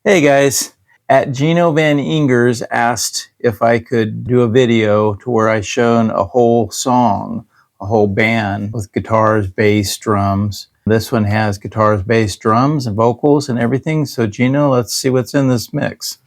Hey guys, at Gino Van Ingers asked if I could do a video to where I shown a whole song, a whole band with guitars, bass, drums. This one has guitars, bass, drums, and vocals and everything. So Gino, let's see what's in this mix.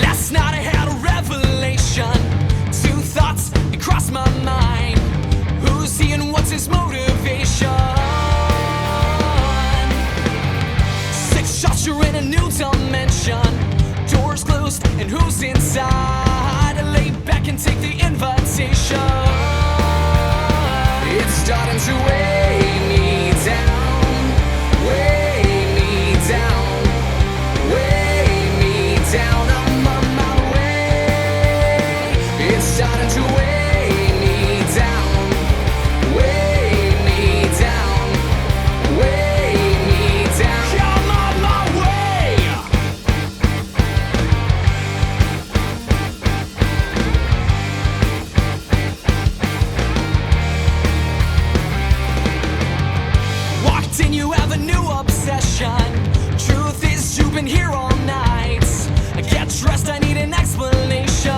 Last night I had a revelation. Two thoughts crossed my mind. Who's he and what's his motivation? Six shots, you're in a new dimension. Doors closed and who's inside? Lay back and take the invitation. It's starting to weigh me down, weigh me down, weigh me down. I'm on my way. It's starting to weigh me down, weigh me down, weigh me down. I'm on my way. Walked in, you have a new obsession. Truth is, you've been here all night. Get dressed, I need an explanation.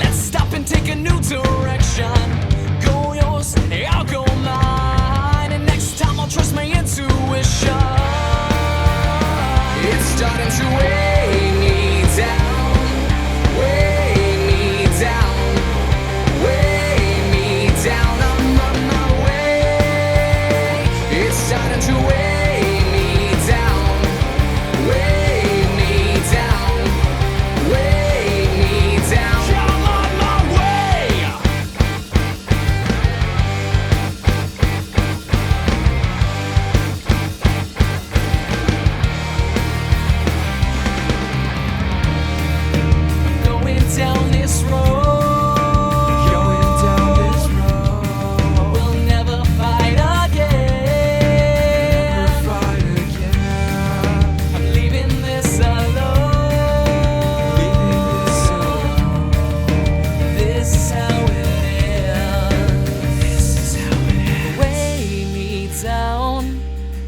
Let's stop and take a new direction. Go yours, I'll go mine. And next time I'll trust my intuition. It's starting to weigh me down, weigh me down, weigh me down. I'm on my way. It's starting to weigh me down, weigh me down, weigh me down. I'm on my way. Going down this road, going down this road. We'll never fight again. Never fight again. I'm leaving this alone. Leaving this alone. This is how it ends. This is how it ends. Weigh me down,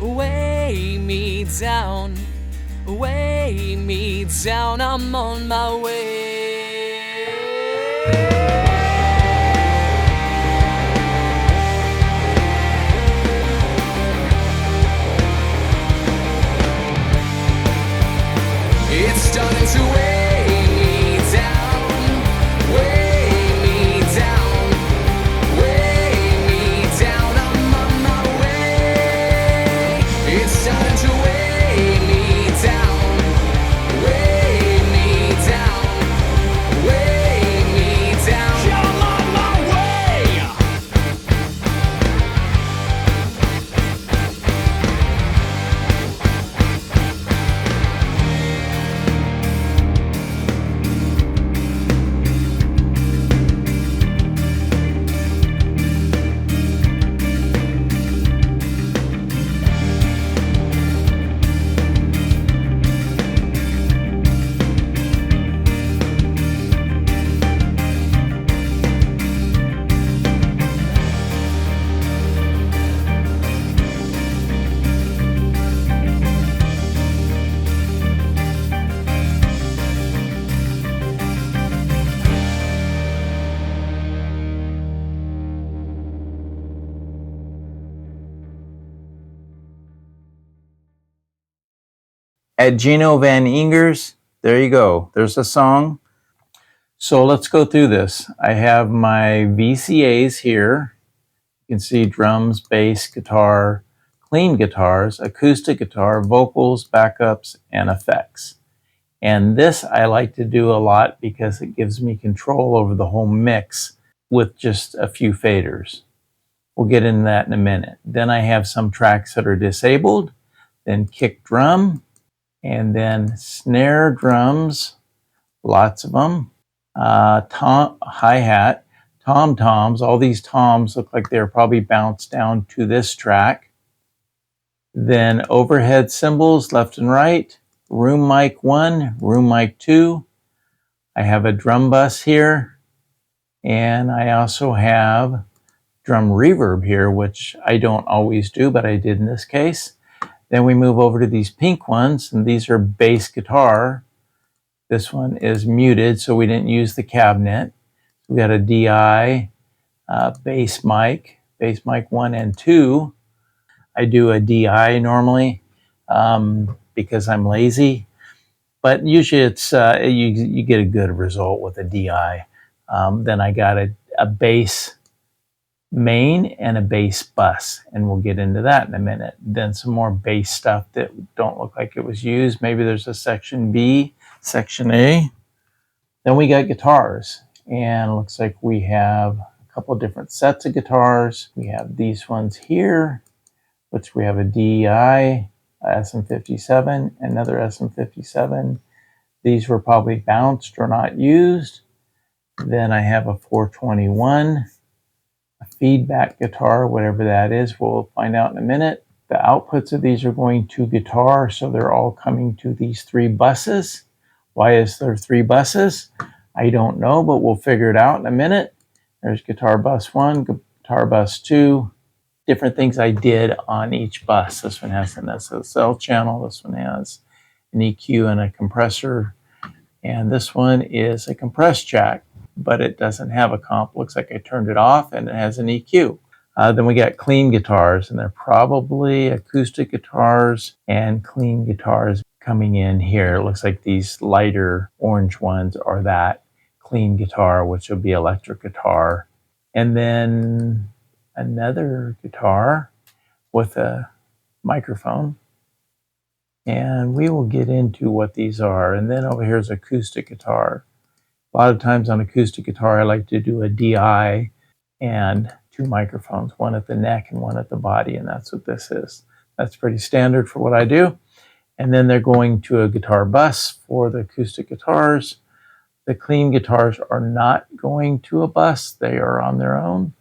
weigh me down, weigh me down. I'm on my way. It's starting to weigh me down, weigh me down, weigh me down. I'm on my way. It's starting to weigh me down, weigh me down, weigh me down. I'm on my way. At Gino Van Ingers, there you go. There's a song. So let's go through this. I have my VCAs here. You can see drums, bass, guitar, clean guitars, acoustic guitar, vocals, backups, and effects. And this I like to do a lot because it gives me control over the whole mix with just a few faders. We'll get into that in a minute. Then I have some tracks that are disabled, then kick drum, and then snare drums, lots of them. hi-hat, tom-toms. All these toms look like they're probably bounced down to this track. Then overhead cymbals left and right, room mic 1, room mic 2. I have a drum bus here, and I also have drum reverb here, which I don't always do, but I did in this case. Then we move over to these pink ones, and these are bass guitar. This one is muted, so we didn't use the cabinet. We got a DI bass mic 1 and 2. I do a DI normally because I'm lazy, but usually it's you get a good result with a DI. Then I got a bass main and a bass bus, and we'll get into that in a minute. Then some more bass stuff that don't look like it was used. Maybe there's a section B, section A. Then we got guitars, and it looks like we have a couple of different sets of guitars. We have these ones here, which we have a DEI, a SM57, another SM57. These were probably bounced or not used. Then I have a 421, a feedback guitar, whatever that is, we'll find out in a minute. The outputs of these are going to guitar, so they're all coming to these 3 buses. Why is there 3 buses? I don't know, but we'll figure it out in a minute. There's guitar bus 1, guitar bus 2, different things I did on each bus. This one has an SSL channel, this one has an EQ and a compressor, and this one is a compressed jack, but it doesn't have a comp. Looks like I turned it off, and it has an EQ. Then we got clean guitars, and they're probably acoustic guitars and clean guitars coming in here. It looks like these lighter orange ones are that clean guitar, which will be electric guitar. And then another guitar with a microphone. And we will get into what these are. And then over here is acoustic guitar. A lot of times on acoustic guitar, I like to do a DI and 2 microphones, one at the neck and one at the body, and that's what this is. That's pretty standard for what I do. And then they're going to a guitar bus for the acoustic guitars. The clean guitars are not going to a bus. They are on their own.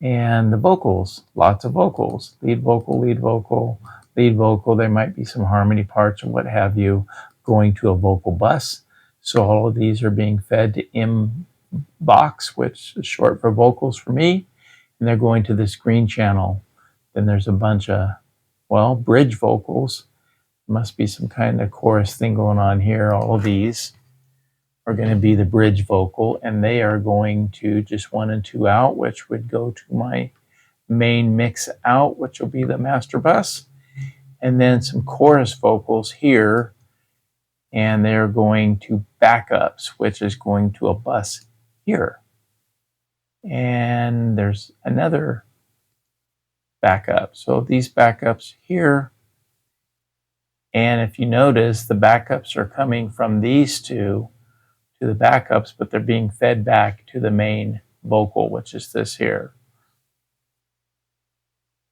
And the vocals, lots of vocals, lead vocal, lead vocal, lead vocal. There might be some harmony parts or what have you going to a vocal bus. So all of these are being fed to M box, which is short for vocals for me, and they're going to this green channel. Then there's a bunch of, well, bridge vocals. Must be some kind of chorus thing going on here. All of these are going to be the bridge vocal, and they are going to just 1 and 2 out, which would go to my main mix out, which will be the master bus. And then some chorus vocals here, and they're going to backups, which is going to a bus here. And there's another backup. So these backups here, and if you notice, the backups are coming from these 2 to the backups, but they're being fed back to the main vocal, which is this here.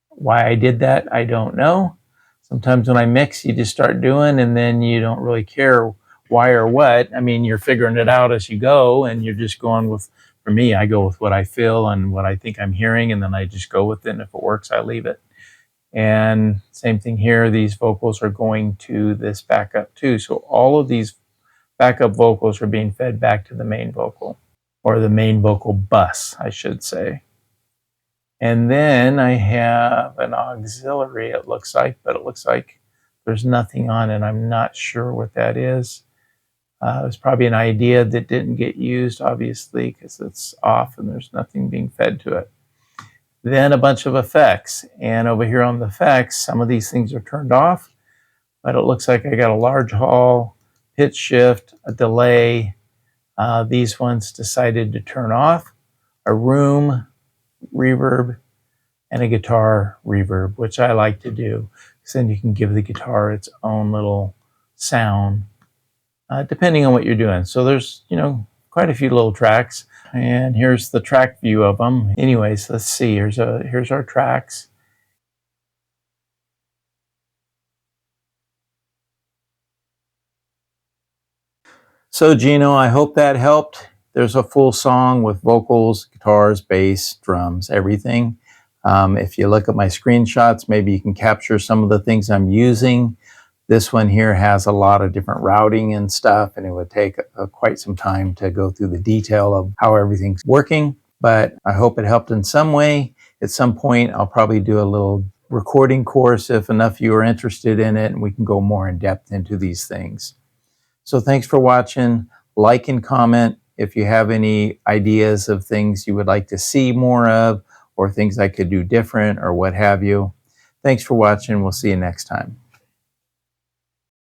Why I did that, I don't know. Sometimes when I mix, you just start doing, and then you don't really care why or what. I mean, you're figuring it out as you go, and you're just going with, for me, I go with what I feel and what I think I'm hearing, and then I just go with it, and if it works, I leave it. And same thing here, these vocals are going to this backup too. So all of these backup vocals are being fed back to the main vocal, or the main vocal bus, I should say. And then I have an auxiliary, it looks like, but it looks like there's nothing on it. I'm not sure what that is. It was probably an idea that didn't get used, obviously, because it's off and there's nothing being fed to it. Then a bunch of effects. And over here on the effects, some of these things are turned off, but it looks like I got a large hall, pitch shift, a delay. These ones decided to turn off. A room reverb, and a guitar reverb, which I like to do, because then you can give the guitar its own little sound, depending on what you're doing. So there's, quite a few little tracks, and here's the track view of them. Anyways, let's see, here's our tracks. So Gino, I hope that helped. There's a full song with vocals, guitars, bass, drums, everything. If you look at my screenshots, maybe you can capture some of the things I'm using. This one here has a lot of different routing and stuff, and it would take quite some time to go through the detail of how everything's working, but I hope it helped in some way. At some point, I'll probably do a little recording course if enough of you are interested in it, and we can go more in depth into these things. So thanks for watching. Like and comment if you have any ideas of things you would like to see more of, or things I could do different, or what have you. Thanks for watching. We'll see you next time.